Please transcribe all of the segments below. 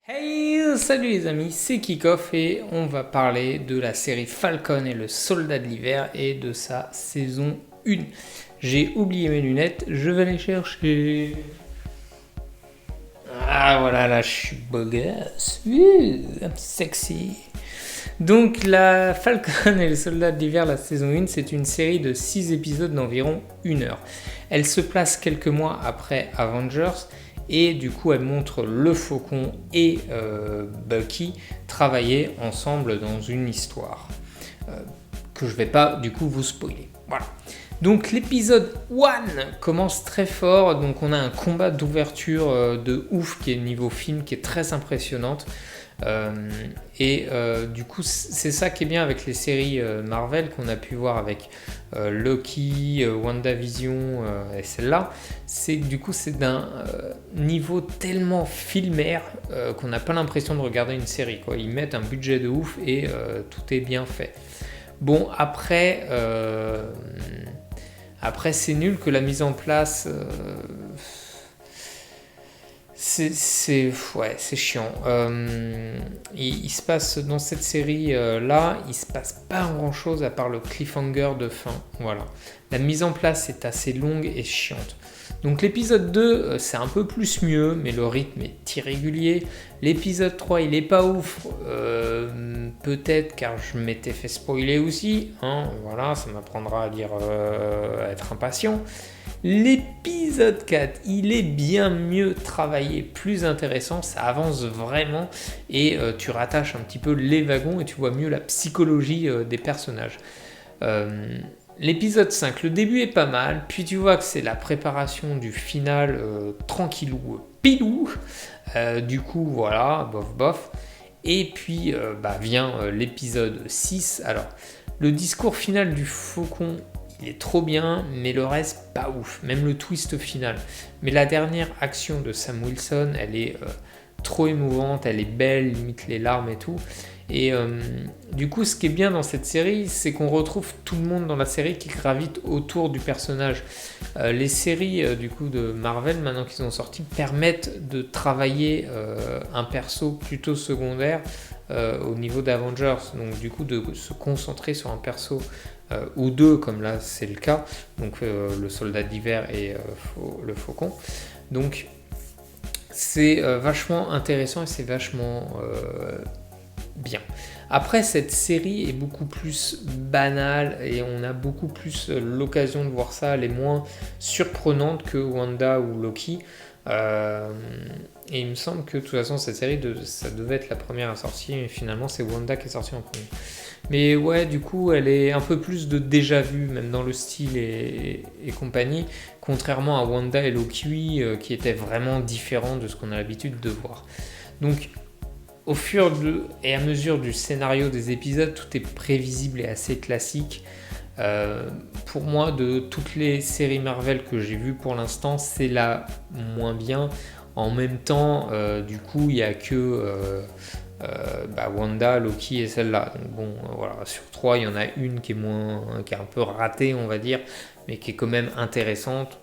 Hey, salut les amis, c'est Kickoff et on va parler de la série Falcon et le Soldat de l'hiver et de sa saison 1. J'ai oublié mes lunettes, je vais les chercher. Ah voilà, là je suis beau gosse, sexy. Donc la Falcon et le Soldat de l'hiver, la saison 1, c'est une série de 6 épisodes d'environ 1 heure. Elle se place quelques mois après Avengers. Et du coup, elle montre le Faucon et Bucky travailler ensemble dans une histoire que je ne vais pas du coup vous spoiler. Voilà. Donc l'épisode 1 commence très fort. Donc on a un combat d'ouverture de ouf qui est niveau film, qui est très impressionnante. Du coup, c'est ça qui est bien avec les séries Marvel qu'on a pu voir avec Loki, WandaVision et celle-là, c'est que du coup c'est d'un niveau tellement filmaire qu'on n'a pas l'impression de regarder une série, quoi. Ils mettent un budget de ouf et tout est bien fait. Bon, après c'est nul que la mise en place... C'est chiant. Il se passe dans cette série là, il se passe pas grand chose à part le cliffhanger de fin. Voilà. La mise en place est assez longue et chiante. Donc l'épisode 2, c'est un peu plus mieux, mais le rythme est irrégulier. L'épisode 3, il est pas ouf. Peut-être car je m'étais fait spoiler aussi. Voilà, ça m'apprendra à dire à être impatient. L'épisode 4, il est bien mieux travaillé, plus intéressant, ça avance vraiment et tu rattaches un petit peu les wagons et tu vois mieux la psychologie des personnages. L'épisode 5, le début est pas mal, puis tu vois que c'est la préparation du final tranquillou, pilou. Du coup, voilà, bof bof. Et puis vient l'épisode 6. Alors, le discours final du Faucon, il est trop bien, mais le reste, pas ouf. Même le twist final. Mais la dernière action de Sam Wilson, elle est trop émouvante, elle est belle, limite les larmes et tout. Et du coup, ce qui est bien dans cette série, c'est qu'on retrouve tout le monde dans la série qui gravite autour du personnage. Les séries du coup de Marvel, maintenant qu'ils ont sorti, permettent de travailler un perso plutôt secondaire au niveau d'Avengers. Donc du coup, de se concentrer sur un perso ou deux, comme là c'est le cas. Donc le Soldat d'hiver et le Faucon. Donc c'est vachement intéressant et c'est vachement... bien. Après, cette série est beaucoup plus banale et on a beaucoup plus l'occasion de voir ça. Elle est moins surprenante que Wanda ou Loki. Et il me semble que de toute façon, cette série, ça devait être la première à sortir et finalement, c'est Wanda qui est sortie en premier. Mais ouais, du coup, elle est un peu plus de déjà vu, même dans le style et compagnie, contrairement à Wanda et Loki qui étaient vraiment différents de ce qu'on a l'habitude de voir. Donc, au fur et à mesure du scénario des épisodes, tout est prévisible et assez classique. Pour moi, de toutes les séries Marvel que j'ai vues pour l'instant, c'est la moins bien. En même temps, du coup, il n'y a que Wanda, Loki et celle-là. Donc bon, voilà, sur 3, il y en a une qui est un peu ratée, on va dire, mais qui est quand même intéressante.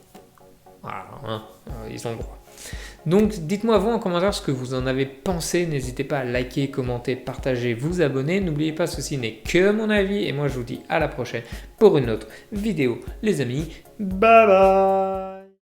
Voilà, ils ont le droit. Donc dites-moi vous en commentaire ce que vous en avez pensé, n'hésitez pas à liker, commenter, partager, vous abonner, n'oubliez pas ceci n'est que mon avis et moi je vous dis à la prochaine pour une autre vidéo les amis, bye bye.